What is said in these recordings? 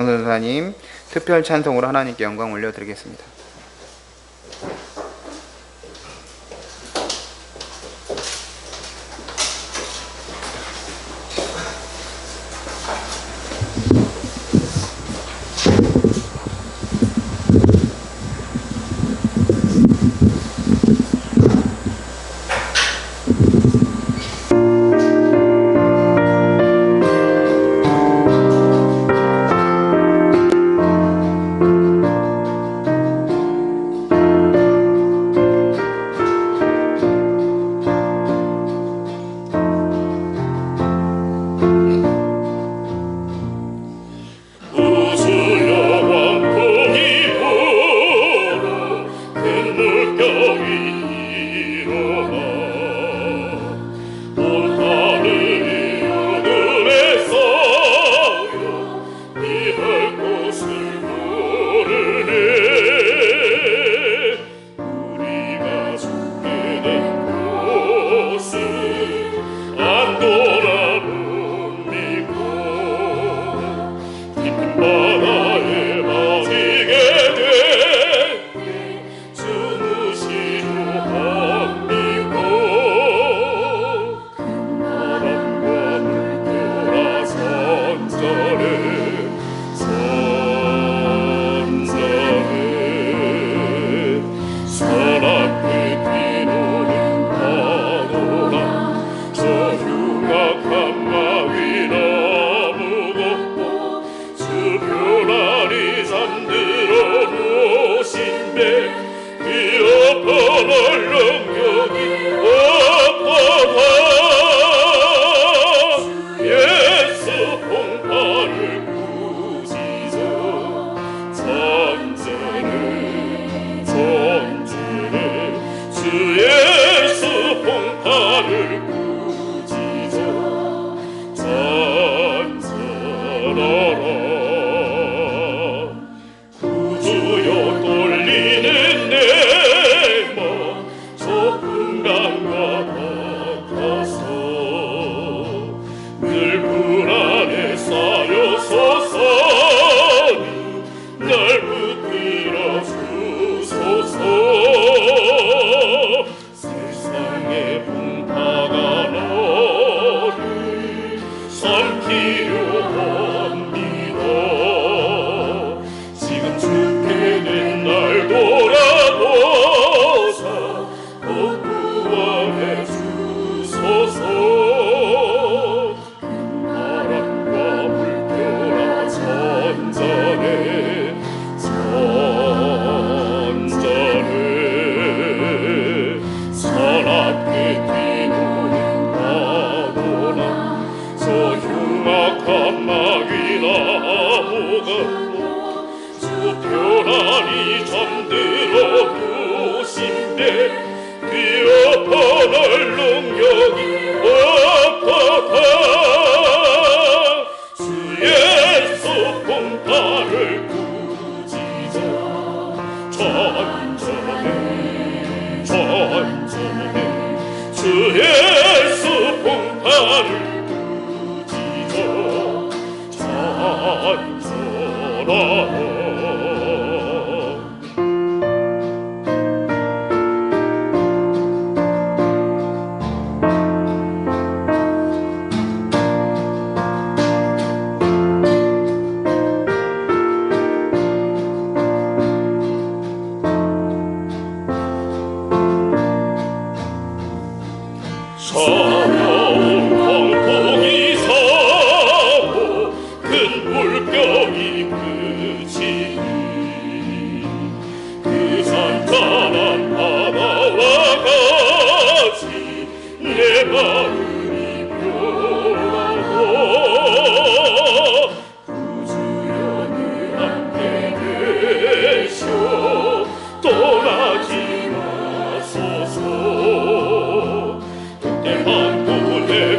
전도사님 특별 찬송으로 하나님께 영광 올려드리겠습니다.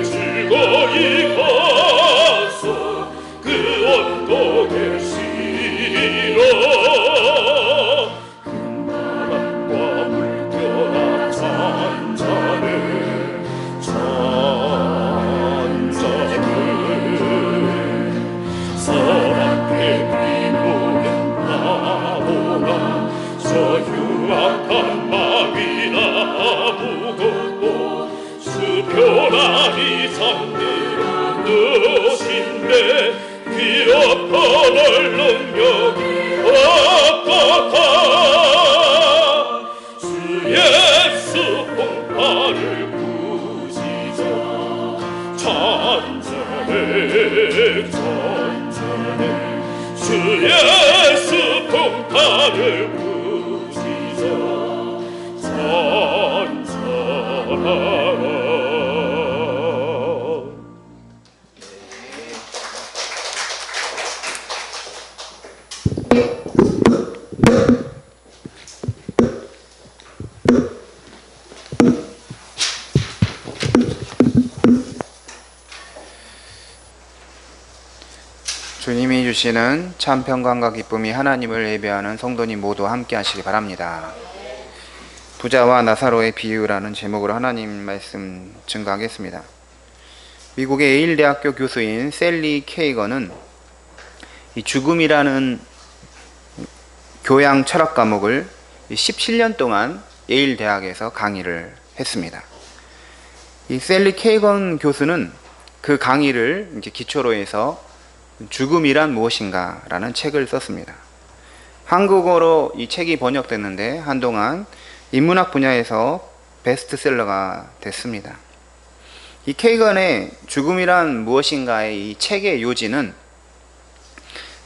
즐거이 가서 그 언덕에 널 능력 없도다. 주 예수 홍파를 부시자. 잔잔해 잔잔해 주 예수 홍파를 부시자. 잔잔하라. 주님이 주시는 참 평강과 기쁨이 하나님을 예배하는 성도님 모두 함께 하시기 바랍니다. 부자와 나사로의 비유라는 제목으로 하나님 말씀 증거하겠습니다. 미국의 예일 대학교 교수인 셀리 케이건은 이 죽음이라는 교양 철학 과목을 17년 동안 예일 대학에서 강의를 했습니다. 이 셀리 케이건 교수는 그 강의를 이제 기초로 해서 죽음이란 무엇인가 라는 책을 썼습니다. 한국어로 이 책이 번역됐는데 한동안 인문학 분야에서 베스트셀러가 됐습니다. 이 케이건의 죽음이란 무엇인가의 이 책의 요지는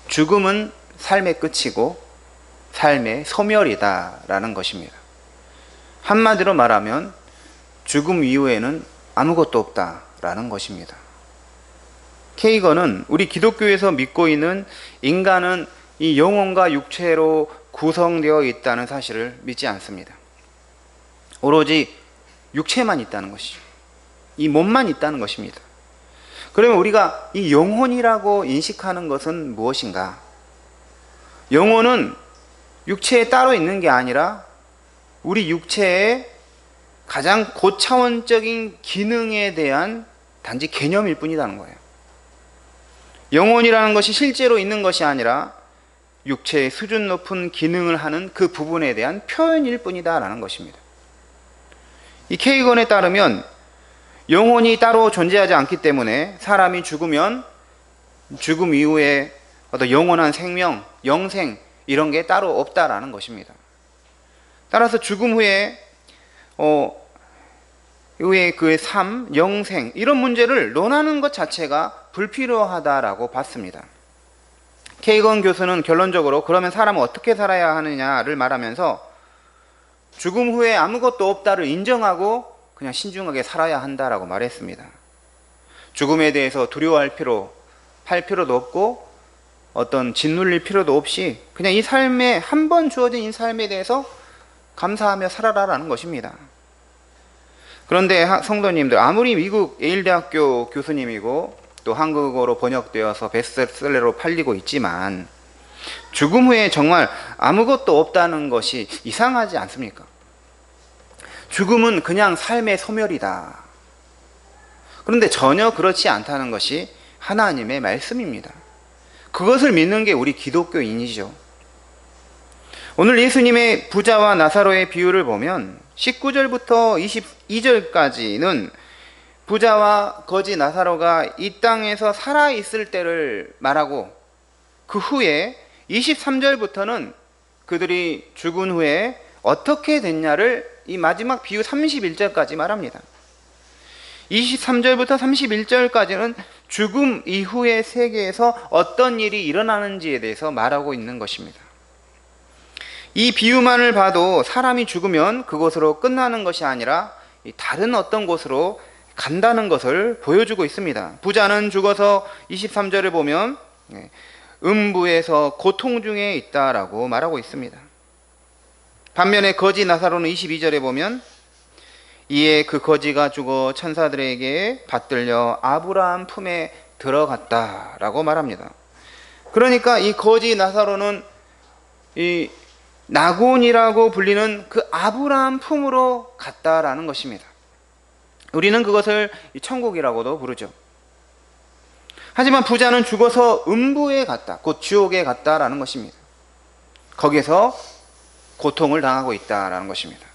죽음은 삶의 끝이고 삶의 소멸이다 라는 것입니다. 한마디로 말하면 죽음 이후에는 아무것도 없다 라는 것입니다. 케이건은 우리 기독교에서 믿고 있는 인간은 이 영혼과 육체로 구성되어 있다는 사실을 믿지 않습니다. 오로지 육체만 있다는 것이죠. 이 몸만 있다는 것입니다. 그러면 우리가 이 영혼이라고 인식하는 것은 무엇인가? 영혼은 육체에 따로 있는 게 아니라 우리 육체의 가장 고차원적인 기능에 대한 단지 개념일 뿐이라는 거예요. 영혼이라는 것이 실제로 있는 것이 아니라 육체의 수준 높은 기능을 하는 그 부분에 대한 표현일 뿐이다라는 것입니다. 이 케이건에 따르면 영혼이 따로 존재하지 않기 때문에 사람이 죽으면 죽음 이후에 어떤 영원한 생명, 영생 이런 게 따로 없다라는 것입니다. 따라서 죽음 후에 그 삶, 영생 이런 문제를 논하는 것 자체가 불필요하다라고 봤습니다. 케이건 교수는 결론적으로 그러면 사람은 어떻게 살아야 하느냐를 말하면서 죽음 후에 아무것도 없다를 인정하고 그냥 신중하게 살아야 한다라고 말했습니다. 죽음에 대해서 두려워할 필요도 없고 어떤 짓눌릴 필요도 없이 그냥 이 삶에 한 번 주어진 이 삶에 대해서 감사하며 살아라라는 것입니다. 그런데 성도님들, 아무리 미국 예일대학교 교수님이고 또 한국어로 번역되어서 베스트셀러로 팔리고 있지만 죽음 후에 정말 아무것도 없다는 것이 이상하지 않습니까? 죽음은 그냥 삶의 소멸이다. 그런데 전혀 그렇지 않다는 것이 하나님의 말씀입니다. 그것을 믿는 게 우리 기독교인이죠. 오늘 예수님의 부자와 나사로의 비유를 보면 19절부터 22절까지는 부자와 거지 나사로가 이 땅에서 살아있을 때를 말하고 그 후에 23절부터는 그들이 죽은 후에 어떻게 됐냐를 이 마지막 비유 31절까지 말합니다. 23절부터 31절까지는 죽음 이후의 세계에서 어떤 일이 일어나는지에 대해서 말하고 있는 것입니다. 이 비유만을 봐도 사람이 죽으면 그곳으로 끝나는 것이 아니라 다른 어떤 곳으로 간다는 것을 보여주고 있습니다. 부자는 죽어서 23절을 보면 음부에서 고통 중에 있다라고 말하고 있습니다. 반면에 거지 나사로는 22절에 보면 이에 그 거지가 죽어 천사들에게 받들려 아브라함 품에 들어갔다라고 말합니다. 그러니까 이 거지 나사로는 이 나곤이라고 불리는 그 아브라함 품으로 갔다라는 것입니다. 우리는 그것을 천국이라고도 부르죠. 하지만 부자는 죽어서 음부에 갔다, 곧 지옥에 갔다라는 것입니다. 거기서 고통을 당하고 있다라는 것입니다.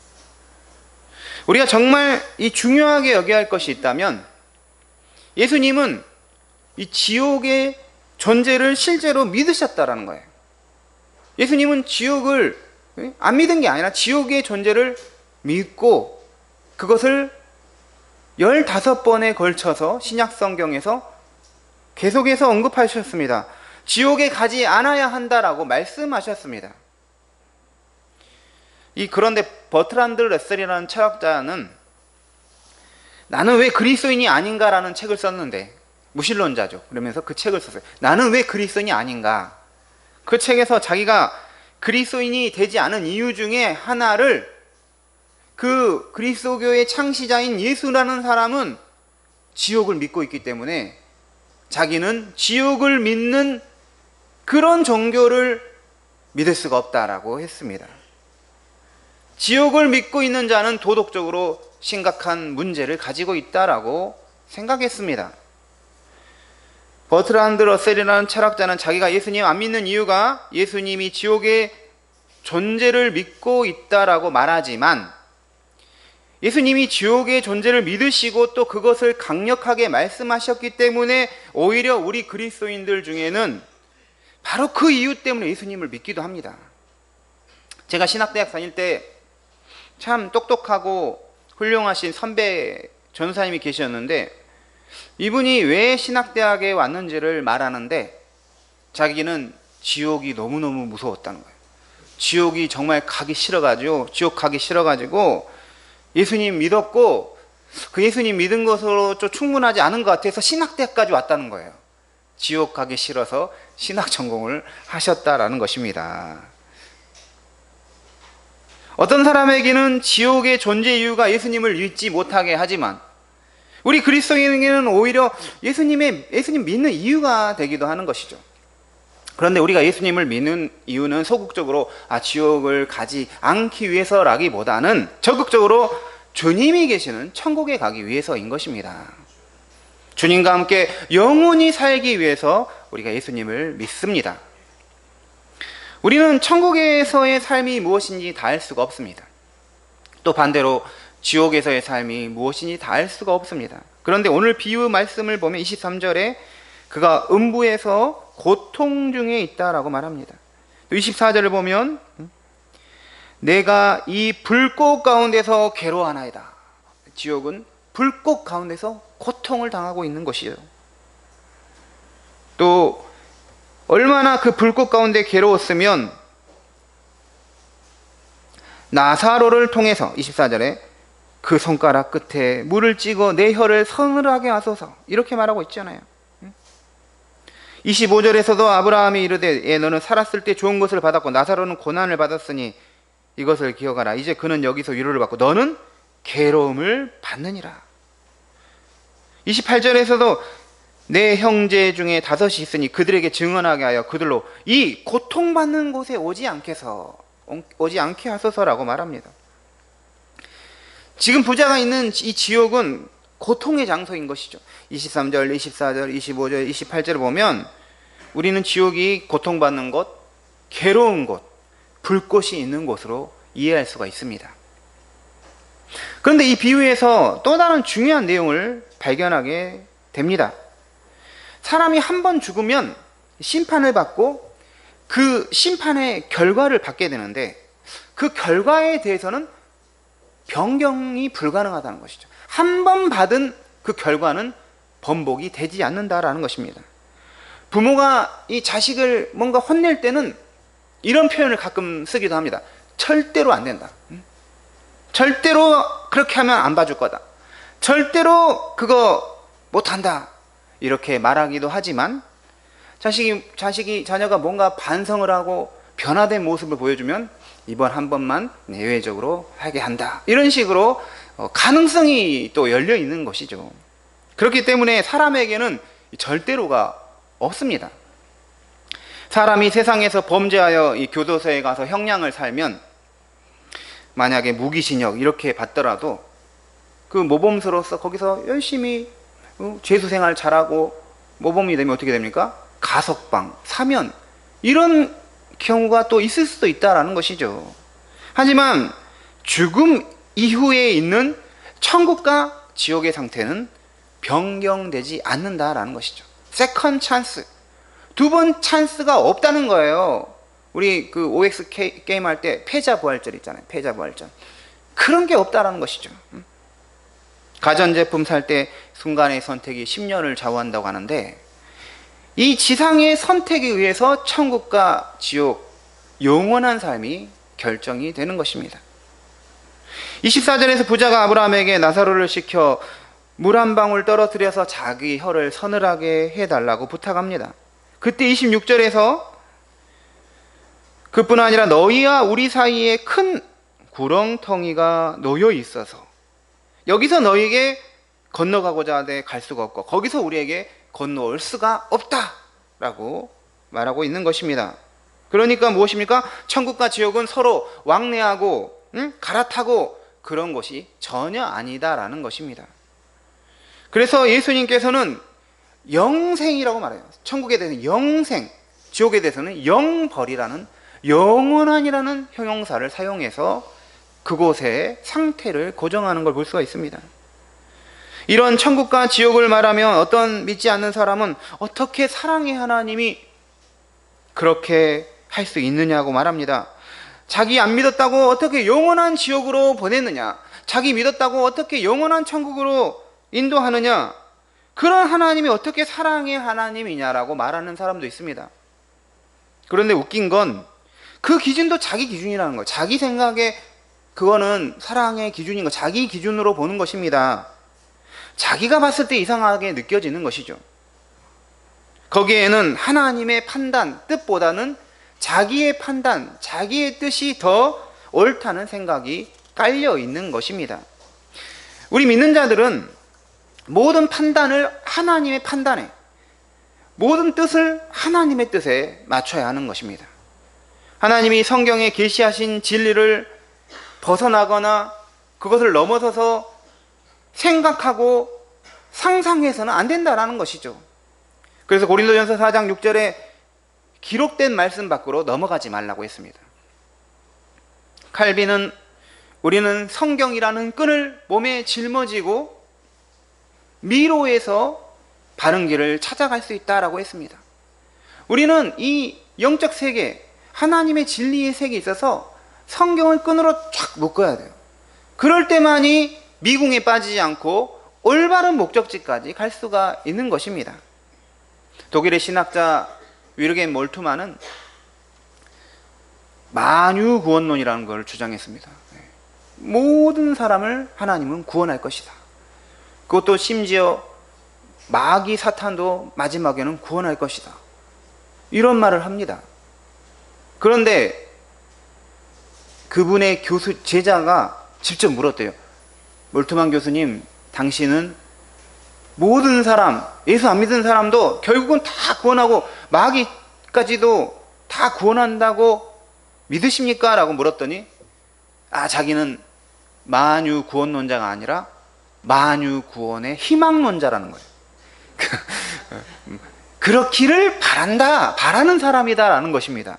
우리가 정말 이 중요하게 여겨야 할 것이 있다면 예수님은 이 지옥의 존재를 실제로 믿으셨다라는 거예요. 예수님은 지옥을 안 믿은 게 아니라 지옥의 존재를 믿고 그것을 15번에 걸쳐서 신약 성경에서 계속해서 언급하셨습니다. 지옥에 가지 않아야 한다라고 말씀하셨습니다. 그런데 버트란드 러셀이라는 철학자는 나는 왜 그리스도인이 아닌가라는 책을 썼는데, 무신론자죠. 그러면서 그 책을 썼어요. 나는 왜 그리스도인이 아닌가. 그 책에서 자기가 그리스도인이 되지 않은 이유 중에 하나를 그 그리스도교의 창시자인 예수라는 사람은 지옥을 믿고 있기 때문에 자기는 지옥을 믿는 그런 종교를 믿을 수가 없다라고 했습니다. 지옥을 믿고 있는 자는 도덕적으로 심각한 문제를 가지고 있다라고 생각했습니다. 버트란드 러셀이라는 철학자는 자기가 예수님 안 믿는 이유가 예수님이 지옥의 존재를 믿고 있다라고 말하지만, 예수님이 지옥의 존재를 믿으시고 또 그것을 강력하게 말씀하셨기 때문에 오히려 우리 그리스도인들 중에는 바로 그 이유 때문에 예수님을 믿기도 합니다. 제가 신학대학 다닐 때 참 똑똑하고 훌륭하신 선배 전사님이 계셨는데, 이분이 왜 신학대학에 왔는지를 말하는데 자기는 지옥이 너무너무 무서웠다는 거예요. 지옥이 정말 지옥 가기 싫어가지고 예수님 믿었고 그 예수님 믿은 것으로 좀 충분하지 않은 것 같아서 신학대학까지 왔다는 거예요. 지옥 가기 싫어서 신학 전공을 하셨다라는 것입니다. 어떤 사람에게는 지옥의 존재 이유가 예수님을 믿지 못하게 하지만, 우리 그리스도인에게는 오히려 예수님 믿는 이유가 되기도 하는 것이죠. 그런데 우리가 예수님을 믿는 이유는 소극적으로 지옥을 가지 않기 위해서라기보다는 적극적으로 주님이 계시는 천국에 가기 위해서인 것입니다. 주님과 함께 영원히 살기 위해서 우리가 예수님을 믿습니다. 우리는 천국에서의 삶이 무엇인지 다 알 수가 없습니다. 또 반대로 지옥에서의 삶이 무엇인지 다 알 수가 없습니다. 그런데 오늘 비유 말씀을 보면 23절에 그가 음부에서 고통 중에 있다라고 말합니다. 24절을 보면 내가 이 불꽃 가운데서 괴로워하나이다. 지옥은 불꽃 가운데서 고통을 당하고 있는 것이죠. 또 얼마나 그 불꽃 가운데 괴로웠으면 나사로를 통해서 24절에 그 손가락 끝에 물을 찍어 내 혀를 서늘하게 하소서, 이렇게 말하고 있잖아요. 25절에서도 아브라함이 이르되 너는 살았을 때 좋은 것을 받았고 나사로는 고난을 받았으니 이것을 기억하라. 이제 그는 여기서 위로를 받고 너는 괴로움을 받느니라. 28절에서도 내 형제 중에 5이 있으니 그들에게 증언하게 하여 그들로 이 고통받는 곳에 오지 않게 하소서라고 말합니다. 지금 부자가 있는 이 지옥은 고통의 장소인 것이죠. 23절, 24절, 25절, 28절을 보면 우리는 지옥이 고통받는 곳, 괴로운 곳, 불꽃이 있는 곳으로 이해할 수가 있습니다. 그런데 이 비유에서 또 다른 중요한 내용을 발견하게 됩니다. 사람이 한 번 죽으면 심판을 받고 그 심판의 결과를 받게 되는데 그 결과에 대해서는 변경이 불가능하다는 것이죠. 한 번 받은 그 결과는 번복이 되지 않는다라는 것입니다. 부모가 이 자식을 뭔가 혼낼 때는 이런 표현을 가끔 쓰기도 합니다. 절대로 안 된다. 절대로 그렇게 하면 안 봐줄 거다. 절대로 그거 못한다. 이렇게 말하기도 하지만 자녀가 뭔가 반성을 하고 변화된 모습을 보여주면 이번 한 번만 예외적으로 하게 한다. 이런 식으로 가능성이 또 열려 있는 것이죠. 그렇기 때문에 사람에게는 절대로가 없습니다. 사람이 세상에서 범죄하여 이 교도소에 가서 형량을 살면 만약에 무기징역 이렇게 받더라도 그 모범수로서 거기서 열심히 죄수생활 잘하고 모범이 되면 어떻게 됩니까? 가석방, 사면 이런 경우가 또 있을 수도 있다라는 것이죠. 하지만 죽음 이후에 있는 천국과 지옥의 상태는 변경되지 않는다라는 것이죠. 세컨 찬스, 두 번 찬스가 없다는 거예요. 우리 그 OX 게임 할 때 패자 부활절 있잖아요. 패자 부활절. 그런 게 없다라는 것이죠. 가전제품 살 때 순간의 선택이 10년을 좌우한다고 하는데, 이 지상의 선택에 의해서 천국과 지옥, 영원한 삶이 결정이 되는 것입니다. 24절에서 부자가 아브라함에게 나사로를 시켜 물 한 방울 떨어뜨려서 자기 혀를 서늘하게 해달라고 부탁합니다. 그때 26절에서 그뿐 아니라 너희와 우리 사이에 큰 구렁텅이가 놓여 있어서 여기서 너희에게 건너가고자 하되 갈 수가 없고 거기서 우리에게 건너올 수가 없다라고 말하고 있는 것입니다. 그러니까 무엇입니까? 천국과 지옥은 서로 왕래하고 갈아타고 그런 것이 전혀 아니다라는 것입니다. 그래서 예수님께서는 영생이라고 말해요. 천국에 대해서는 영생, 지옥에 대해서는 영벌이라는 영원한이라는 형용사를 사용해서 그곳의 상태를 고정하는 걸 볼 수가 있습니다. 이런 천국과 지옥을 말하면 어떤 믿지 않는 사람은 어떻게 사랑의 하나님이 그렇게 할 수 있느냐고 말합니다. 자기 안 믿었다고 어떻게 영원한 지옥으로 보냈느냐, 자기 믿었다고 어떻게 영원한 천국으로 인도하느냐, 그런 하나님이 어떻게 사랑의 하나님이냐라고 말하는 사람도 있습니다. 그런데 웃긴 건 그 기준도 자기 기준이라는 거예요. 자기 생각에 그거는 사랑의 기준인 거, 자기 기준으로 보는 것입니다. 자기가 봤을 때 이상하게 느껴지는 것이죠. 거기에는 하나님의 판단, 뜻보다는 자기의 판단, 자기의 뜻이 더 옳다는 생각이 깔려 있는 것입니다. 우리 믿는 자들은 모든 판단을 하나님의 판단에, 모든 뜻을 하나님의 뜻에 맞춰야 하는 것입니다. 하나님이 성경에 계시하신 진리를 벗어나거나 그것을 넘어서서 생각하고 상상해서는 안 된다라는 것이죠. 그래서 고린도전서 4장 6절에 기록된 말씀 밖으로 넘어가지 말라고 했습니다. 칼빈은 우리는 성경이라는 끈을 몸에 짊어지고 미로에서 바른 길을 찾아갈 수 있다라고 했습니다. 우리는 이 영적 세계, 하나님의 진리의 세계에 있어서 성경을 끈으로 쫙 묶어야 돼요. 그럴 때만이 미궁에 빠지지 않고 올바른 목적지까지 갈 수가 있는 것입니다. 독일의 신학자 위르겐 몰트만은 만유구원론이라는 걸 주장했습니다. 모든 사람을 하나님은 구원할 것이다. 그것도 심지어 마귀 사탄도 마지막에는 구원할 것이다. 이런 말을 합니다. 그런데 그분의 제자가 직접 물었대요. 몰트만 교수님, 당신은 모든 사람, 예수 안 믿는 사람도 결국은 다 구원하고 마귀까지도 다 구원한다고 믿으십니까? 라고 물었더니 자기는 만유 구원론자가 아니라 만유 구원의 희망론자라는 거예요. 그렇기를 바라는 사람이다라는 것입니다.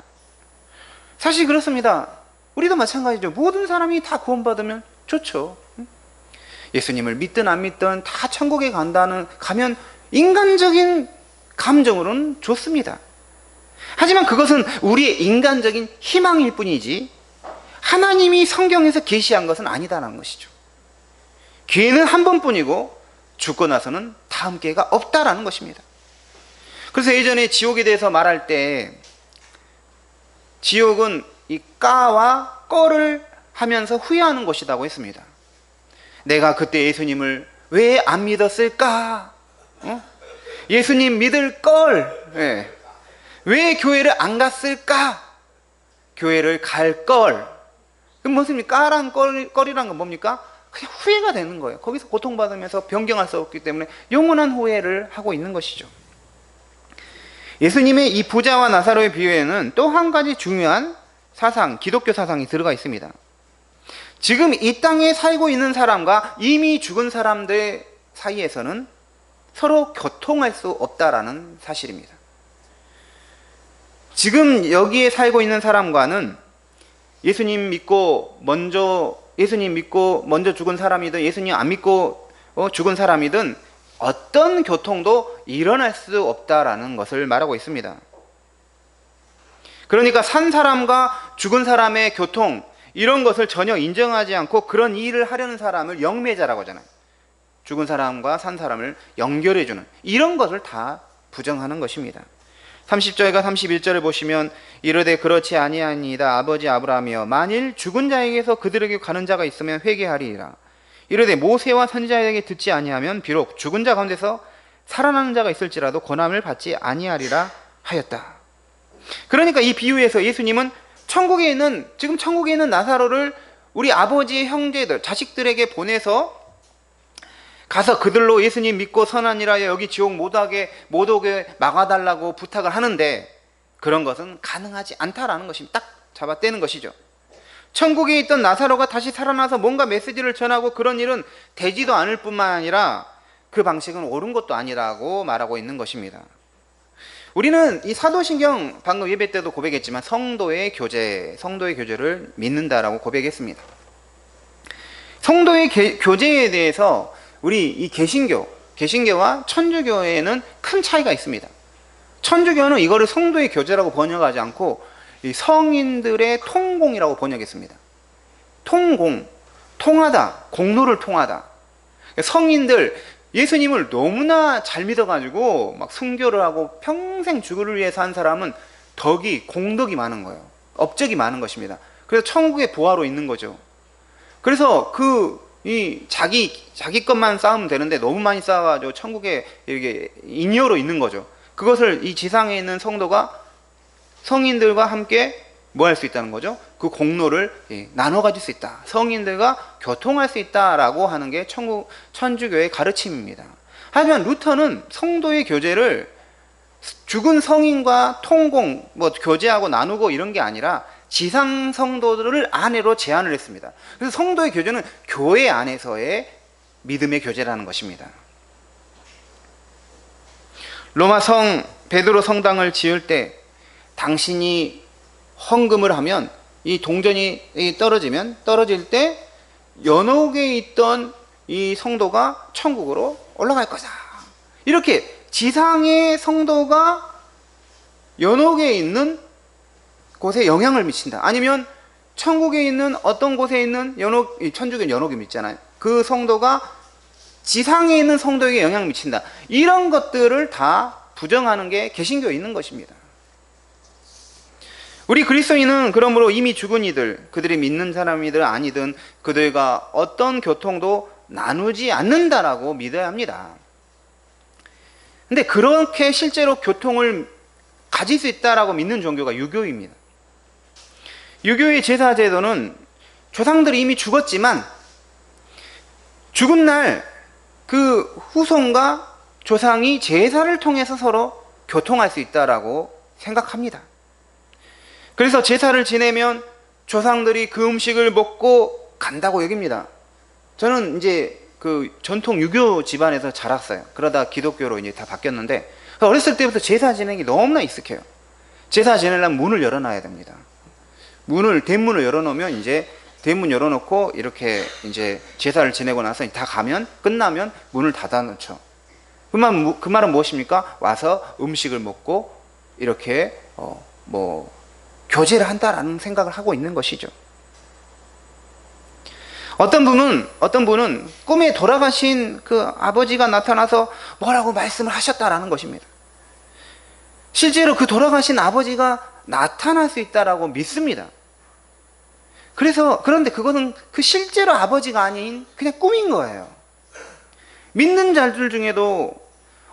사실 그렇습니다. 우리도 마찬가지죠. 모든 사람이 다 구원받으면 좋죠. 예수님을 믿든 안 믿든 다 천국에 가면 인간적인 감정으로는 좋습니다. 하지만 그것은 우리의 인간적인 희망일 뿐이지 하나님이 성경에서 계시한 것은 아니다라는 것이죠. 기회는 한 번뿐이고 죽고 나서는 다음 기회가 없다라는 것입니다. 그래서 예전에 지옥에 대해서 말할 때 지옥은 이 까와 꺼를 하면서 후회하는 곳이라고 했습니다. 내가 그때 예수님을 왜 안 믿었을까? 예수님 믿을 걸, 왜 교회를 안 갔을까? 교회를 갈 걸. 그럼 무엇입니까? 까랑 껄이란 건 뭡니까? 그냥 후회가 되는 거예요. 거기서 고통받으면서 변경할 수 없기 때문에 영원한 후회를 하고 있는 것이죠. 예수님의 이 부자와 나사로의 비유에는 또 한 가지 중요한 사상, 기독교 사상이 들어가 있습니다. 지금 이 땅에 살고 있는 사람과 이미 죽은 사람들 사이에서는 서로 교통할 수 없다라는 사실입니다. 지금 여기에 살고 있는 사람과는 예수님 믿고 먼저 죽은 사람이든 예수님 안 믿고 죽은 사람이든 어떤 교통도 일어날 수 없다라는 것을 말하고 있습니다. 그러니까 산 사람과 죽은 사람의 교통, 이런 것을 전혀 인정하지 않고 그런 일을 하려는 사람을 영매자라고 하잖아요. 죽은 사람과 산 사람을 연결해주는, 이런 것을 다 부정하는 것입니다. 30절과 31절을 보시면 이르되 그렇지 아니하니이다. 아버지 아브라함이여, 만일 죽은 자에게서 그들에게 가는 자가 있으면 회개하리이다. 이르되 모세와 선지자에게 듣지 아니하면 비록 죽은 자 가운데서 살아나는 자가 있을지라도 권함을 받지 아니하리라 하였다. 그러니까 이 비유에서 예수님은 지금 천국에 있는 나사로를 우리 아버지의 형제들, 자식들에게 보내서 가서 그들로 예수님 믿고 선하니라 여기 지옥 못 오게 막아달라고 부탁을 하는데, 그런 것은 가능하지 않다라는 것입니다. 딱 잡아떼는 것이죠. 천국에 있던 나사로가 다시 살아나서 뭔가 메시지를 전하고 그런 일은 되지도 않을 뿐만 아니라 그 방식은 옳은 것도 아니라고 말하고 있는 것입니다. 우리는 이 사도신경, 방금 예배 때도 고백했지만 성도의 교제를 믿는다라고 고백했습니다. 성도의 교제에 대해서 우리 이 개신교와 천주교에는 큰 차이가 있습니다. 천주교는 이거를 성도의 교제라고 번역하지 않고 이 성인들의 통공이라고 번역했습니다. 통하다, 공로를 통하다. 성인들, 예수님을 너무나 잘 믿어가지고 막 순교를 하고 평생 주를 위해서 한 사람은 공덕이 많은 거예요. 업적이 많은 것입니다. 그래서 천국의 보화로 있는 거죠. 그래서 자기 것만 쌓으면 되는데 너무 많이 쌓아가지고 천국에 이렇게 인여로 있는 거죠. 그것을 이 지상에 있는 성인들과 함께 뭐 할 수 있다는 거죠? 그 공로를 나눠 가질 수 있다. 성인들과 교통할 수 있다라고 하는 게 천주교의 가르침입니다. 하지만 루터는 성도의 교제를 죽은 성인과 교제하고 나누고 이런 게 아니라 지상 성도들을 안으로 제한을 했습니다. 그래서 성도의 교제는 교회 안에서의 믿음의 교제라는 것입니다. 로마 베드로 성당을 지을 때 당신이 헌금을 하면 이 동전이 떨어질 때 연옥에 있던 이 성도가 천국으로 올라갈 거다. 이렇게 지상의 성도가 연옥에 있는 곳에 영향을 미친다. 아니면 천국에 있는 어떤 곳에 있는 천주교는 연옥이 있잖아요. 그 성도가 지상에 있는 성도에게 영향을 미친다. 이런 것들을 다 부정하는 게 개신교에 있는 것입니다. 우리 그리스도인은 그러므로 이미 죽은 이들, 그들이 믿는 사람이든 아니든 그들과 어떤 교통도 나누지 않는다라고 믿어야 합니다. 근데 그렇게 실제로 교통을 가질 수 있다라고 믿는 종교가 유교입니다. 유교의 제사 제도는 조상들이 이미 죽었지만 죽은 날 그 후손과 조상이 제사를 통해서 서로 교통할 수 있다라고 생각합니다. 그래서 제사를 지내면 조상들이 그 음식을 먹고 간다고 여깁니다. 저는 이제 그 전통 유교 집안에서 자랐어요. 그러다 기독교로 이제 다 바뀌었는데, 어렸을 때부터 제사 지내기 너무나 익숙해요. 제사 지내려면 문을 열어놔야 됩니다. 대문을 열어놓으면 이제 대문 열어놓고 이렇게 이제 제사를 지내고 나서 다 끝나면 문을 닫아놓죠. 그 말은 무엇입니까? 와서 음식을 먹고 이렇게 교제를 한다라는 생각을 하고 있는 것이죠. 어떤 분은 꿈에 돌아가신 그 아버지가 나타나서 뭐라고 말씀을 하셨다라는 것입니다. 실제로 그 돌아가신 아버지가 나타날 수 있다라고 믿습니다. 그런데 그거는 그 실제로 아버지가 아닌 그냥 꿈인 거예요. 믿는 자들 중에도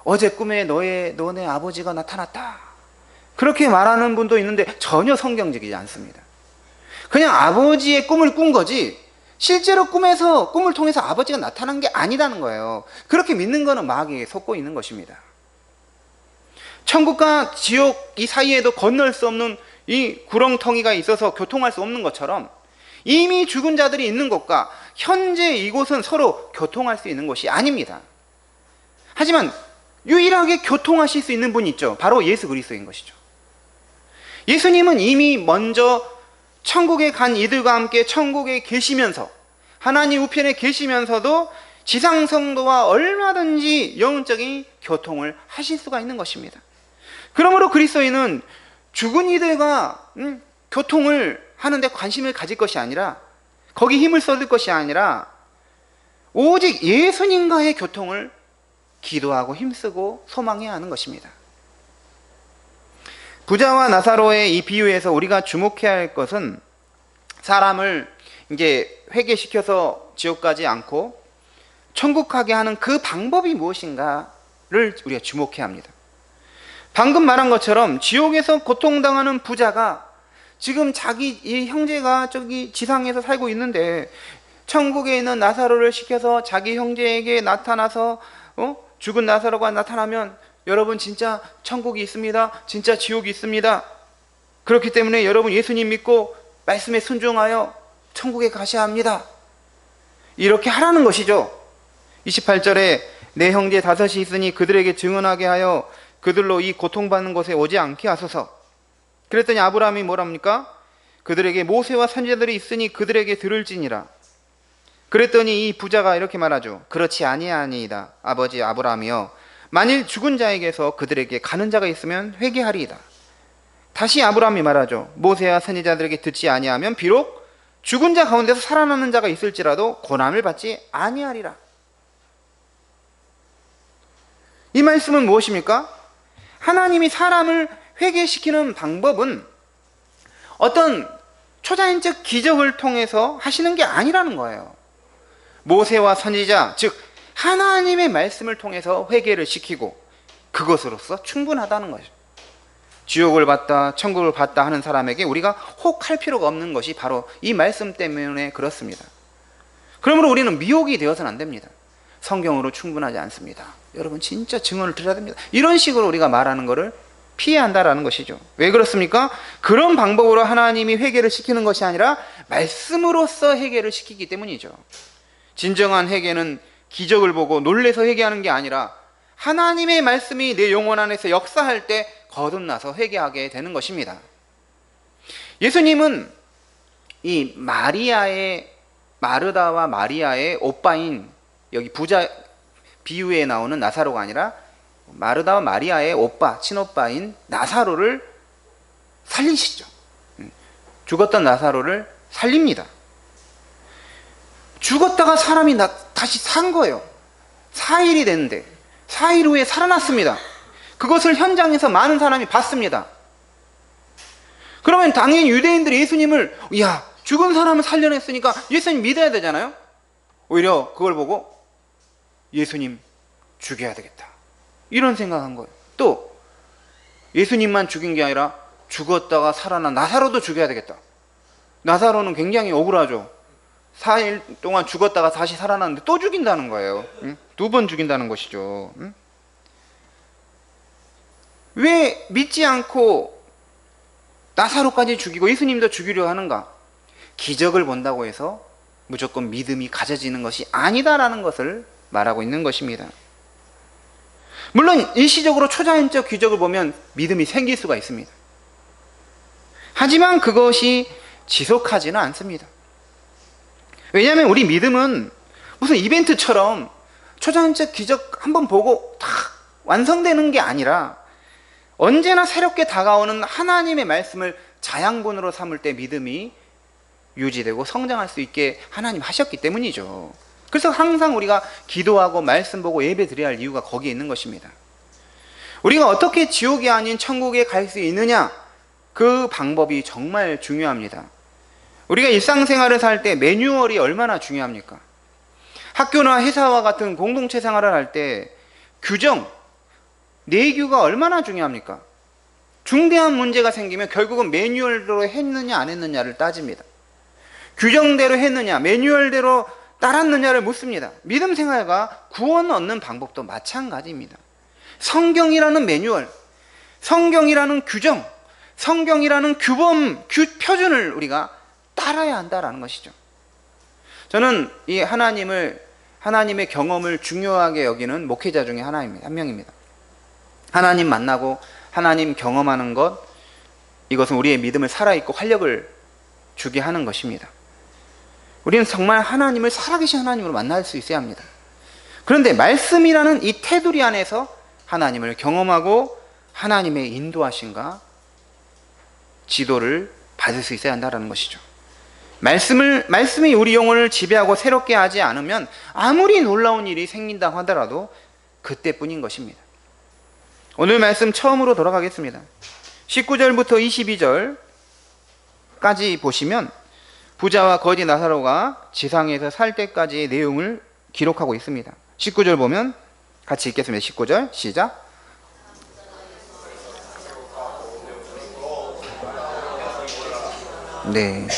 어제 꿈에 너네 아버지가 나타났다, 그렇게 말하는 분도 있는데 전혀 성경적이지 않습니다. 그냥 아버지의 꿈을 꾼 거지 실제로 꿈을 통해서 아버지가 나타난 게 아니라는 거예요. 그렇게 믿는 거는 마귀에 속고 있는 것입니다. 천국과 지옥 이 사이에도 건널 수 없는 이 구렁텅이가 있어서 교통할 수 없는 것처럼 이미 죽은 자들이 있는 곳과 현재 이곳은 서로 교통할 수 있는 곳이 아닙니다. 하지만 유일하게 교통하실 수 있는 분이 있죠. 바로 예수 그리스도인 것이죠. 예수님은 이미 먼저 천국에 간 이들과 함께 천국에 계시면서 하나님 우편에 계시면서도 지상 성도와 얼마든지 영적인 교통을 하실 수가 있는 것입니다. 그러므로 그리스도인은 죽은 이들과 교통을 하는데 관심을 가질 것이 아니라, 거기 힘을 쏟을 것이 아니라 오직 예수님과의 교통을 기도하고 힘쓰고 소망해야 하는 것입니다. 부자와 나사로의 이 비유에서 우리가 주목해야 할 것은 사람을 이제 회개시켜서 지옥 가지 않고 천국 가게 하는 그 방법이 무엇인가를 우리가 주목해야 합니다. 방금 말한 것처럼 지옥에서 고통당하는 부자가 지금 자기 이 형제가 저기 지상에서 살고 있는데 천국에 있는 나사로를 시켜서 자기 형제에게 나타나서 죽은 나사로가 나타나면 여러분 진짜 천국이 있습니다. 진짜 지옥이 있습니다. 그렇기 때문에 여러분 예수님 믿고 말씀에 순종하여 천국에 가셔야 합니다. 이렇게 하라는 것이죠. 28절에 내 형제 다섯이 있으니 그들에게 증언하게 하여 그들로 이 고통받는 곳에 오지 않게 하소서. 그랬더니 아브라함이 뭐랍니까? 그들에게 모세와 선지자들이 있으니 그들에게 들을지니라. 그랬더니 이 부자가 이렇게 말하죠. 그렇지 아니하니이다. 아버지 아브라함이여, 만일 죽은 자에게서 그들에게 가는 자가 있으면 회개하리이다. 다시 아브라함이 말하죠. 모세와 선지자들에게 듣지 아니하면 비록 죽은 자 가운데서 살아나는 자가 있을지라도 고난을 받지 아니하리라. 이 말씀은 무엇입니까? 하나님이 사람을 회개시키는 방법은 어떤 초자연적 기적을 통해서 하시는 게 아니라는 거예요. 모세와 선지자, 즉 하나님의 말씀을 통해서 회개를 시키고 그것으로서 충분하다는 거죠. 지옥을 봤다, 천국을 봤다 하는 사람에게 우리가 혹 할 필요가 없는 것이 바로 이 말씀 때문에 그렇습니다. 그러므로 우리는 미혹이 되어서는 안 됩니다. 성경으로 충분하지 않습니다. 여러분 진짜 증언을 드려야 됩니다. 이런 식으로 우리가 말하는 것을 피해야 한다라는 것이죠. 왜 그렇습니까? 그런 방법으로 하나님이 회개를 시키는 것이 아니라 말씀으로써 회개를 시키기 때문이죠. 진정한 회개는 기적을 보고 놀래서 회개하는 게 아니라 하나님의 말씀이 내 영혼 안에서 역사할 때 거듭나서 회개하게 되는 것입니다. 예수님은 이 마르다와 마리아의 오빠인, 여기 부자 비유에 나오는 나사로가 아니라 마르다와 마리아의 오빠, 친오빠인 나사로를 살리시죠. 죽었던 나사로를 살립니다. 죽었다가 사람이 다시 산 거예요. 4일이 됐는데 4일 후에 살아났습니다. 그것을 현장에서 많은 사람이 봤습니다. 그러면 당연히 유대인들이 예수님을, 야, 죽은 사람을 살려냈으니까 예수님 믿어야 되잖아요. 오히려 그걸 보고 예수님 죽여야 되겠다, 이런 생각한 거예요. 또 예수님만 죽인 게 아니라 죽었다가 살아난 나사로도 죽여야 되겠다. 나사로는 굉장히 억울하죠. 4일 동안 죽었다가 다시 살아났는데 또 죽인다는 거예요. 2번 죽인다는 것이죠. 왜 믿지 않고 나사로까지 죽이고 예수님도 죽이려 하는가? 기적을 본다고 해서 무조건 믿음이 가져지는 것이 아니다라는 것을 말하고 있는 것입니다. 물론 일시적으로 초자연적 기적을 보면 믿음이 생길 수가 있습니다. 하지만 그것이 지속하지는 않습니다. 왜냐하면 우리 믿음은 무슨 이벤트처럼 초자연적 기적 한번 보고 다 완성되는 게 아니라 언제나 새롭게 다가오는 하나님의 말씀을 자양분으로 삼을 때 믿음이 유지되고 성장할 수 있게 하나님 하셨기 때문이죠. 그래서 항상 우리가 기도하고 말씀 보고 예배 드려야 할 이유가 거기에 있는 것입니다. 우리가 어떻게 지옥이 아닌 천국에 갈 수 있느냐, 그 방법이 정말 중요합니다. 우리가 일상생활을 살 때 매뉴얼이 얼마나 중요합니까? 학교나 회사와 같은 공동체 생활을 할 때 규정, 내규가 얼마나 중요합니까? 중대한 문제가 생기면 결국은 매뉴얼대로 했느냐 안 했느냐를 따집니다. 규정대로 했느냐, 매뉴얼대로 따랐느냐를 묻습니다. 믿음 생활과 구원 얻는 방법도 마찬가지입니다. 성경이라는 매뉴얼, 성경이라는 규정, 성경이라는 규범, 표준을 우리가 따라야 한다라는 것이죠. 저는 이 하나님의 경험을 중요하게 여기는 목회자 중에 한 명입니다. 하나님 만나고 하나님 경험하는 것, 이것은 우리의 믿음을 살아있고 활력을 주게 하는 것입니다. 우리는 정말 하나님을 살아계신 하나님으로 만날 수 있어야 합니다. 그런데 말씀이라는 이 테두리 안에서 하나님을 경험하고 하나님의 인도하심과 지도를 받을 수 있어야 한다는 것이죠. 말씀이 우리 영혼을 지배하고 새롭게 하지 않으면 아무리 놀라운 일이 생긴다 하더라도 그때뿐인 것입니다. 오늘 말씀 처음으로 돌아가겠습니다. 19절부터 22절까지 보시면 부자와 거지 나사로가 지상에서 살 때까지의 내용을 기록하고 있습니다. 19절 보면 같이 읽겠습니다. 19절 시작. 네.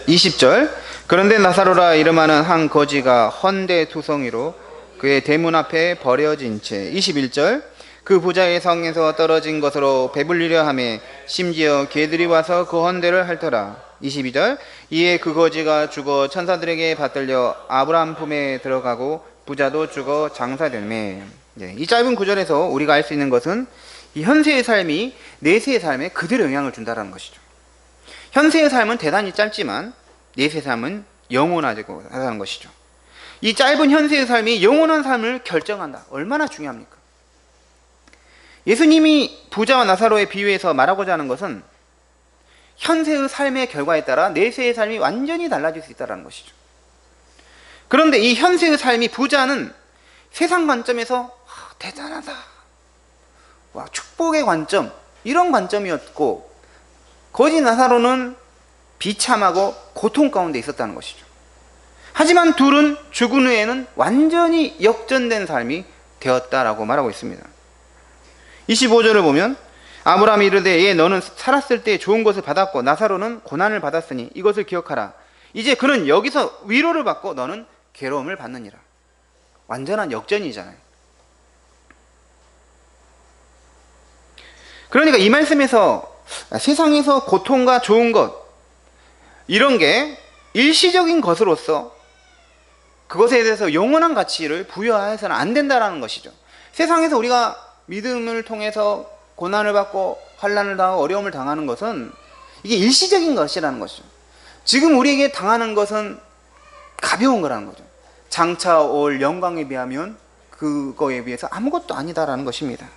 20절. 그런데 나사로라 이름하는 한 거지가 헌데투성이로 그의 대문 앞에 버려진 채. 21절. 그 부자의 성에서 떨어진 것으로 배불리려 하며 심지어 개들이 와서 그 헌데를 핥더라. 22절. 이에 그 거지가 죽어 천사들에게 받들려 아브라함 품에 들어가고 부자도 죽어 장사되매. 네, 이 짧은 구절에서 우리가 알 수 있는 것은 이 현세의 삶이 내세의 삶에 그대로 영향을 준다는 것이죠. 현세의 삶은 대단히 짧지만 내세의 삶은 영원하다는 것이죠. 이 짧은 현세의 삶이 영원한 삶을 결정한다. 얼마나 중요합니까? 예수님이 부자와 나사로의 비유에서 말하고자 하는 것은 현세의 삶의 결과에 따라 내세의 삶이 완전히 달라질 수 있다는 것이죠. 그런데 이 현세의 삶이 부자는 세상 관점에서 대단하다, 와, 축복의 관점, 이런 관점이었고, 거지 나사로는 비참하고 고통 가운데 있었다는 것이죠. 하지만 둘은 죽은 후에는 완전히 역전된 삶이 되었다라고 말하고 있습니다. 25절을 보면 아브라함이 이르되 예 너는 살았을 때 좋은 것을 받았고 나사로는 고난을 받았으니 이것을 기억하라. 이제 그는 여기서 위로를 받고 너는 괴로움을 받느니라. 완전한 역전이잖아요. 그러니까 이 말씀에서 세상에서 고통과 좋은 것, 이런 게 일시적인 것으로서 그것에 대해서 영원한 가치를 부여해서는 안 된다는 것이죠. 세상에서 우리가 믿음을 통해서 고난을 받고 환난을 당하고 어려움을 당하는 것은 이게 일시적인 것이라는 것이죠. 지금 우리에게 당하는 것은 가벼운 거라는 거죠. 장차 올 영광에 비하면 그거에 비해서 아무것도 아니다라는 것입니다.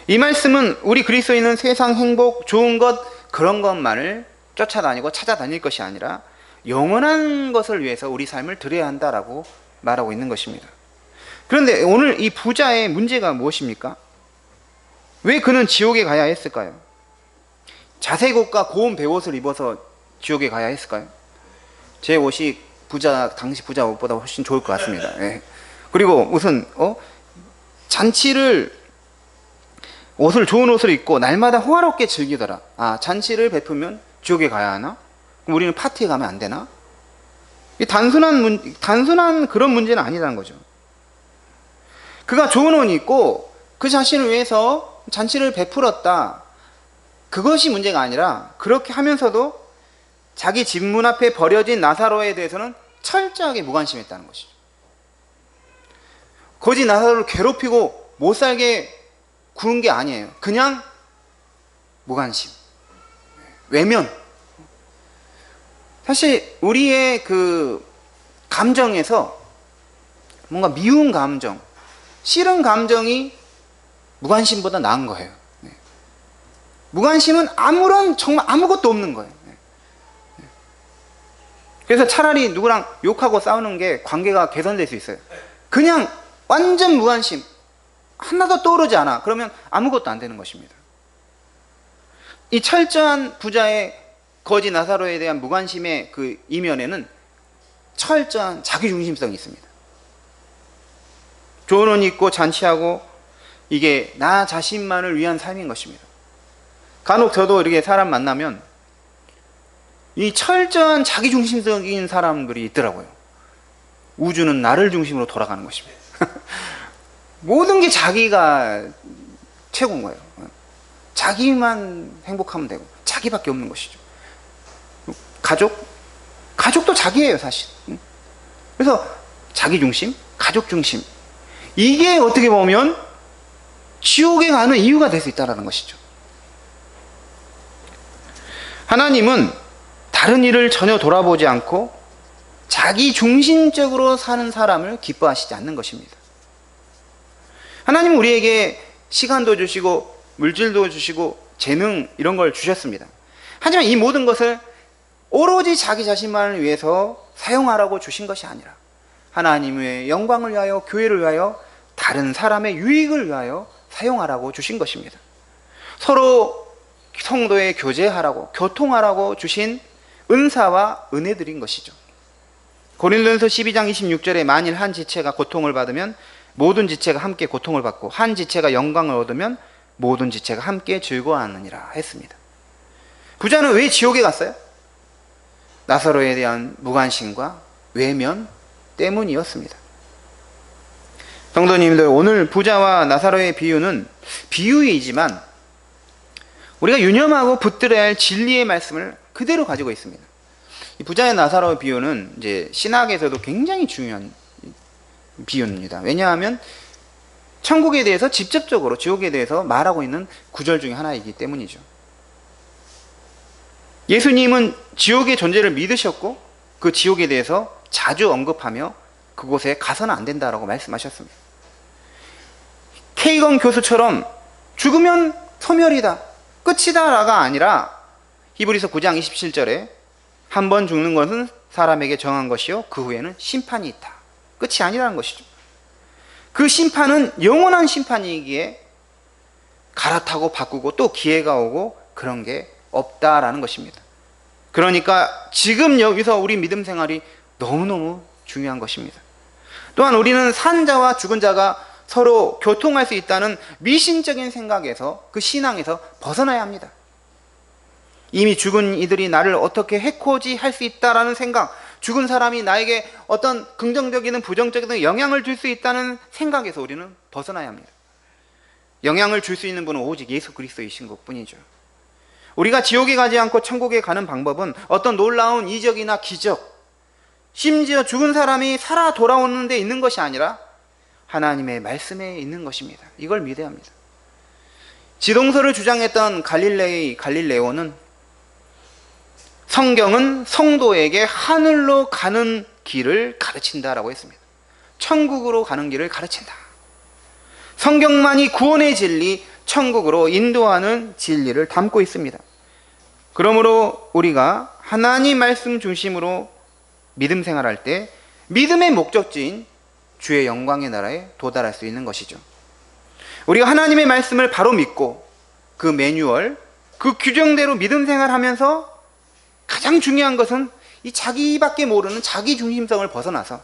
이 말씀은 우리 그리스도인은 세상 행복, 좋은 것, 그런 것만을 쫓아다니고 찾아다닐 것이 아니라 영원한 것을 위해서 우리 삶을 드려야 한다라고 말하고 있는 것입니다. 그런데 오늘 이 부자의 문제가 무엇입니까? 왜 그는 지옥에 가야 했을까요? 자색 옷과 고운 베옷을 입어서 지옥에 가야 했을까요? 제 옷이 당시 부자 옷보다 훨씬 좋을 것 같습니다. 예. 그리고 우선 좋은 옷을 입고 날마다 호화롭게 즐기더라. 잔치를 베푸면 지옥에 가야 하나? 그럼 우리는 파티에 가면 안 되나? 단순한 그런 문제는 아니라는 거죠. 그가 좋은 옷을 입고 그 자신을 위해서 잔치를 베풀었다. 그것이 문제가 아니라 그렇게 하면서도 자기 집 문 앞에 버려진 나사로에 대해서는 철저하게 무관심했다는 것이죠. 거지 나사로를 괴롭히고 못 살게 구는 게 아니에요. 그냥 무관심, 외면. 사실 우리의 그 감정에서 뭔가 미운 감정, 싫은 감정이 무관심보다 나은 거예요. 무관심은 정말 아무것도 없는 거예요. 그래서 차라리 누구랑 욕하고 싸우는 게 관계가 개선될 수 있어요. 그냥 완전 무관심, 하나도 떠오르지 않아. 그러면 아무것도 안 되는 것입니다. 이 철저한 부자의 거지 나사로에 대한 무관심의 그 이면에는 철저한 자기중심성이 있습니다. 좋은 옷 입고 잔치하고 이게 나 자신만을 위한 삶인 것입니다. 간혹 저도 이렇게 사람 만나면 이 철저한 자기중심적인 사람들이 있더라고요. 우주는 나를 중심으로 돌아가는 것입니다. 모든 게 자기가 최고인 거예요. 자기만 행복하면 되고 자기밖에 없는 것이죠. 가족도 자기예요, 사실. 그래서 자기중심, 가족중심, 이게 어떻게 보면 지옥에 가는 이유가 될 수 있다는 것이죠. 하나님은 다른 일을 전혀 돌아보지 않고 자기 중심적으로 사는 사람을 기뻐하시지 않는 것입니다. 하나님은 우리에게 시간도 주시고 물질도 주시고 재능 이런 걸 주셨습니다. 하지만 이 모든 것을 오로지 자기 자신만을 위해서 사용하라고 주신 것이 아니라 하나님의 영광을 위하여, 교회를 위하여, 다른 사람의 유익을 위하여 사용하라고 주신 것입니다. 서로 성도의 교제하라고, 교통하라고 주신 은사와 은혜들인 것이죠. 고린도전서 12장 26절에 만일 한 지체가 고통을 받으면 모든 지체가 함께 고통을 받고 한 지체가 영광을 얻으면 모든 지체가 함께 즐거워하느니라 했습니다. 부자는 왜 지옥에 갔어요? 나사로에 대한 무관심과 외면 때문이었습니다. 성도님들, 오늘 부자와 나사로의 비유는 비유이지만 우리가 유념하고 붙들어야 할 진리의 말씀을 그대로 가지고 있습니다. 이 부자의 나사로의 비유는 이제 신학에서도 굉장히 중요한 비유입니다. 왜냐하면 천국에 대해서 직접적으로 지옥에 대해서 말하고 있는 구절 중에 하나이기 때문이죠. 예수님은 지옥의 존재를 믿으셨고 그 지옥에 대해서 자주 언급하며 그곳에 가서는 안 된다라고 말씀하셨습니다. 케이건 교수처럼 죽으면 소멸이다, 끝이다라가 아니라 히브리서 9장 27절에 한 번 죽는 것은 사람에게 정한 것이요 그 후에는 심판이 있다, 끝이 아니라는 것이죠. 그 심판은 영원한 심판이기에 갈아타고 바꾸고 또 기회가 오고 그런 게 없다라는 것입니다. 그러니까 지금 여기서 우리 믿음 생활이 너무너무 중요한 것입니다. 또한 우리는 산 자와 죽은 자가 서로 교통할 수 있다는 미신적인 생각에서, 그 신앙에서 벗어나야 합니다. 이미 죽은 이들이 나를 어떻게 해코지 할 수 있다라는 생각, 죽은 사람이 나에게 어떤 긍정적이든 부정적이든 영향을 줄 수 있다는 생각에서 우리는 벗어나야 합니다. 영향을 줄 수 있는 분은 오직 예수 그리스도이신 것뿐이죠. 우리가 지옥에 가지 않고 천국에 가는 방법은 어떤 놀라운 이적이나 기적, 심지어 죽은 사람이 살아 돌아오는 데 있는 것이 아니라 하나님의 말씀에 있는 것입니다. 이걸 믿어야 합니다. 지동설을 주장했던 갈릴레오는 성경은 성도에게 하늘로 가는 길을 가르친다라고 했습니다. 천국으로 가는 길을 가르친다. 성경만이 구원의 진리, 천국으로 인도하는 진리를 담고 있습니다. 그러므로 우리가 하나님 말씀 중심으로 믿음 생활할 때 믿음의 목적지인 주의 영광의 나라에 도달할 수 있는 것이죠. 우리가 하나님의 말씀을 바로 믿고 그 매뉴얼, 그 규정대로 믿음 생활하면서 가장 중요한 것은 이 자기밖에 모르는 자기 중심성을 벗어나서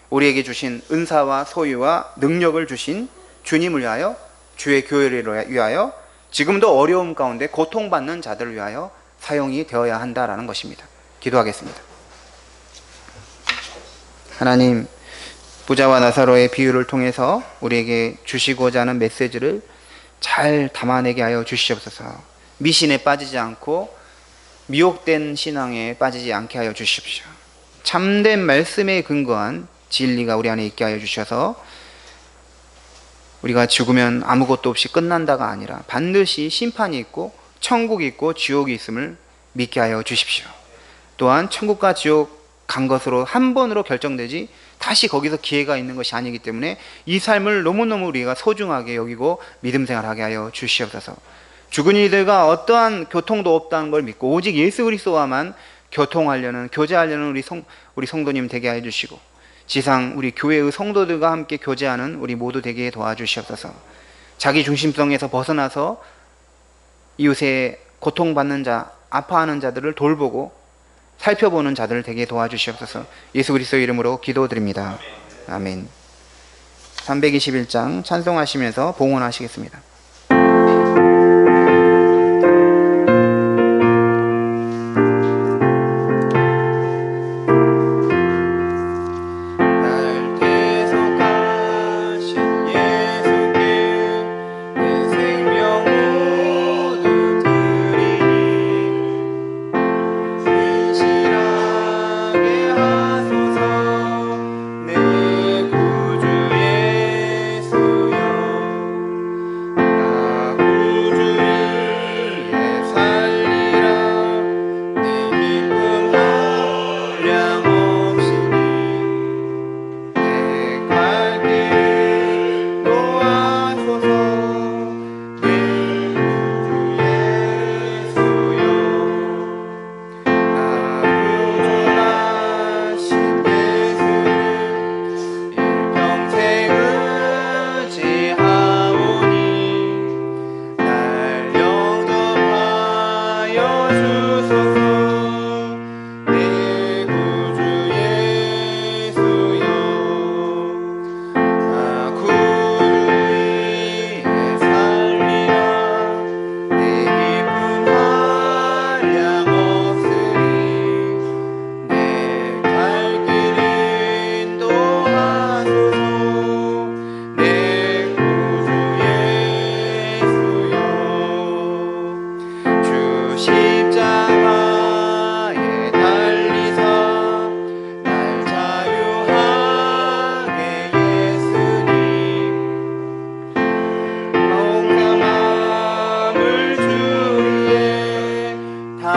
우리에게 주신 은사와 소유와 능력을 주신 주님을 위하여, 주의 교회를 위하여, 지금도 어려움 가운데 고통받는 자들을 위하여 사용이 되어야 한다라는 것입니다. 기도하겠습니다. 하나님, 부자와 나사로의 비유를 통해서 우리에게 주시고자 하는 메시지를 잘 담아내게 하여 주시옵소서. 미신에 빠지지 않고 미혹된 신앙에 빠지지 않게 하여 주십시오. 참된 말씀에 근거한 진리가 우리 안에 있게 하여 주셔서 우리가 죽으면 아무것도 없이 끝난다가 아니라 반드시 심판이 있고 천국이 있고 지옥이 있음을 믿게 하여 주십시오. 또한 천국과 지옥 간 것으로 한 번으로 결정되지 다시 거기서 기회가 있는 것이 아니기 때문에 이 삶을 너무너무 우리가 소중하게 여기고 믿음 생활하게 하여 주시옵소서. 죽은 이들과 어떠한 교통도 없다는 걸 믿고 오직 예수 그리스도와만 교통하려는, 교제하려는 우리 성도님 되게 하여 주시고 지상 우리 교회의 성도들과 함께 교제하는 우리 모두 되게 도와주시옵소서. 자기 중심성에서 벗어나서 이웃의 고통받는 자, 아파하는 자들을 돌보고 살펴보는 자들을 되게 도와주시옵소서. 예수 그리스도의 이름으로 기도드립니다. 아멘. 321장 찬송하시면서 봉헌하시겠습니다.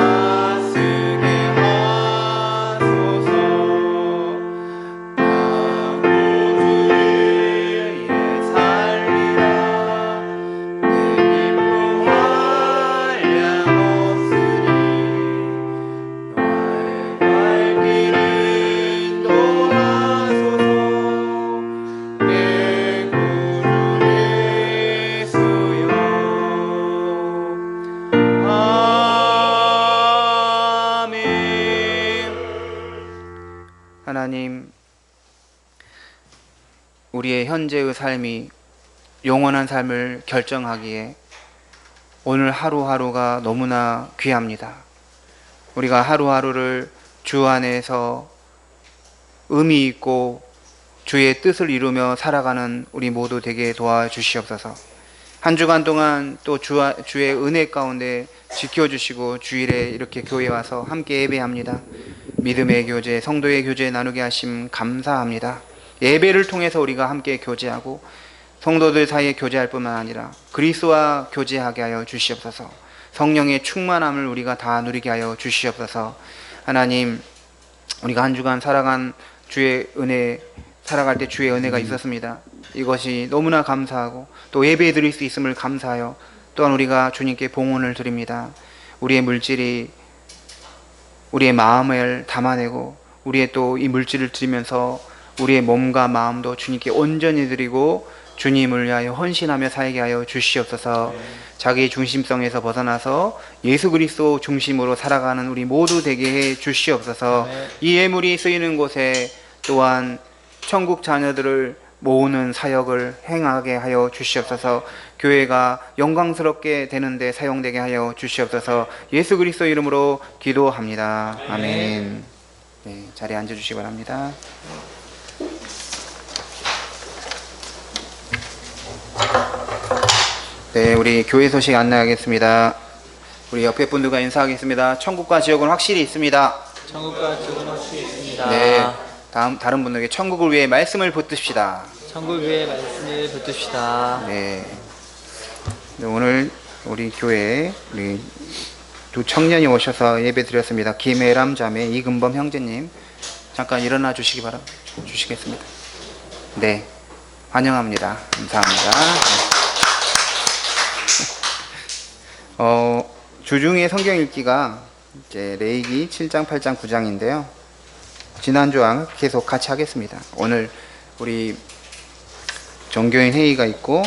다스게 하소서. 나 구주의 살리라. 내 기쁨 한량없으니 나의 발길을 인도하소서. 내 구주 예수여. 아멘. 하나님, 우리의 현재의 삶이 영원한 삶을 결정하기에 오늘 하루하루가 너무나 귀합니다. 우리가 하루하루를 주 안에서 의미 있고 주의 뜻을 이루며 살아가는 우리 모두 되게 도와주시옵소서. 한 주간 동안 또 주의 은혜 가운데 지켜주시고 주일에 이렇게 교회에 와서 함께 예배합니다. 믿음의 교제, 성도의 교제 나누게 하심 감사합니다. 예배를 통해서 우리가 함께 교제하고 성도들 사이에 교제할 뿐만 아니라 그리스도와 교제하게 하여 주시옵소서. 성령의 충만함을 우리가 다 누리게 하여 주시옵소서. 하나님, 우리가 한 주간 살아갈 때 주의 은혜가 있었습니다. 이것이 너무나 감사하고 또 예배 드릴 수 있음을 감사하여 또한 우리가 주님께 봉헌을 드립니다. 우리의 물질이 우리의 마음을 담아내고 우리의 또 이 물질을 드리면서 우리의 몸과 마음도 주님께 온전히 드리고 주님을 위하여 헌신하며 살게 하여 주시옵소서. 자기 중심성에서 벗어나서 예수 그리스도 중심으로 살아가는 우리 모두 되게 해 주시옵소서. 이 예물이 쓰이는 곳에 또한 천국 자녀들을 모으는 사역을 행하게 하여 주시옵소서. 교회가 영광스럽게 되는데 사용되게 하여 주시옵소서. 예수 그리스도 이름으로 기도합니다. 아멘. 네, 자리에 앉아주시기 바랍니다. 네, 우리 교회 소식 안내하겠습니다. 우리 옆에 분들과 인사하겠습니다. 천국과 지옥은 확실히 있습니다. 천국과 지옥은 확실히 있습니다. 네, 다른 분들에게 천국을 위해 말씀을 붙듭시다. 천국 위에 말씀을 붙듭시다. 네, 오늘 우리 교회에 우리 두 청년이 오셔서 예배 드렸습니다. 김혜람 자매, 이금범 형제님, 잠깐 일어나 주시겠습니다. 네, 환영합니다. 감사합니다. 주중에 성경 읽기가 이제 레위기 7장, 8장, 9장인데요. 지난주와 계속 같이 하겠습니다. 오늘 우리 종교인 회의가 있고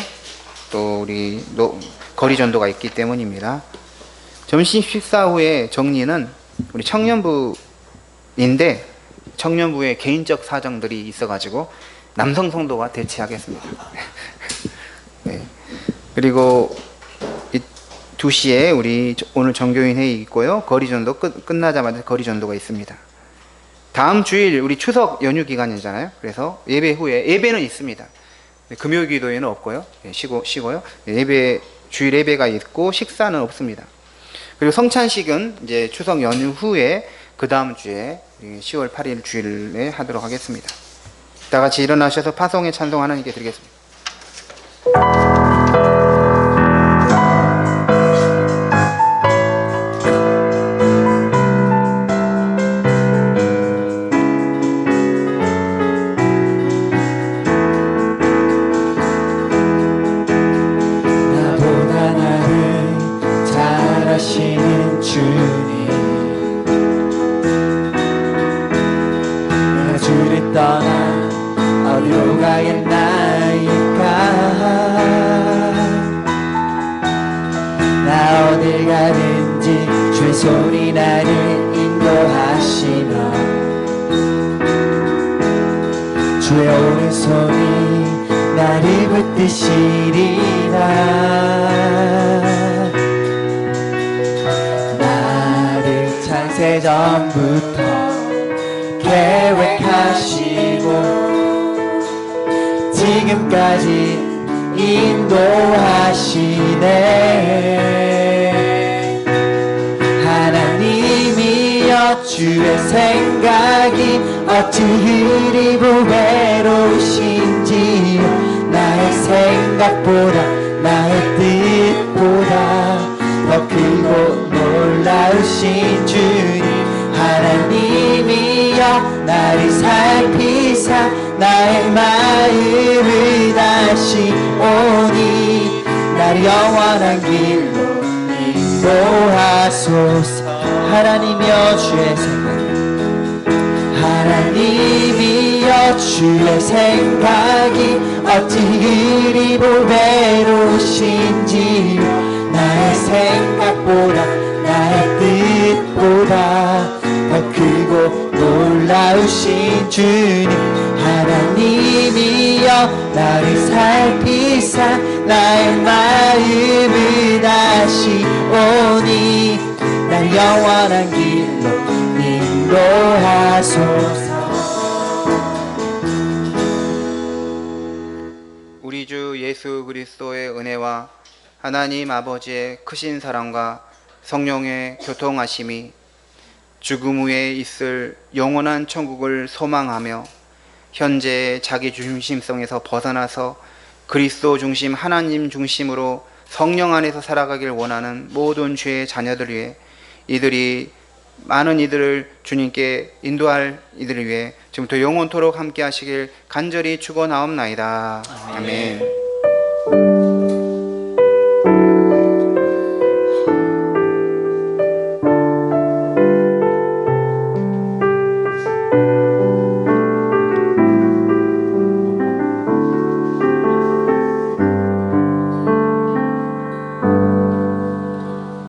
또 우리 거리 전도가 있기 때문입니다. 점심 식사 후에 정리는 우리 청년부인데 청년부의 개인적 사정들이 있어가지고 남성 성도가 대체하겠습니다. 네. 그리고 2시에 우리 오늘 정교인 회의 있고요. 거리 전도 끝나자마자 거리 전도가 있습니다. 다음 주일 우리 추석 연휴 기간이잖아요. 그래서 예배 후에 예배는 있습니다. 금요 기도회는 없고요. 쉬고요. 주일 예배가 있고 식사는 없습니다. 그리고 성찬식은 이제 추석 연휴 후에 그 다음 주에 10월 8일 주일에 하도록 하겠습니다. 다 같이 일어나셔서 파송의 찬송 하나님께 드리겠습니다. 손이 나를 인도하시며 주의 오른손이 나를 붙드시리라. 나를 창세전부터 계획하시고 지금까지 인도하시네. 하나님이여 주의 생각이 어찌 이리 보배로우신지 나의 생각보다 나의 뜻보다 더 크고 놀라우신 주님 하나님이여 나를 살피사 나의 마음을 다시 오니 나를 영원한 길로 인도하소서. 하나님이여 주의 생각 하나님이여 주의 생각이 어찌 그리 보배로우신지 나의 생각보다 나의 뜻보다 더 크고 놀라우신 주님 하나님이여 나를 살피사 나의 마음을 다시 오니 날 영원한 길로 인도하소서. 우리 주 예수 그리스도의 은혜와 하나님 아버지의 크신 사랑과 성령의 교통하심이 죽음 후에 있을 영원한 천국을 소망하며 현재의 자기 중심성에서 벗어나서 그리스도 중심 하나님 중심으로 성령 안에서 살아가길 원하는 모든 주의 자녀들 위해 많은 이들을 주님께 인도할 이들을 위해 지금부터 영원토록 함께 하시길 간절히 축원하옵나이다. 아멘.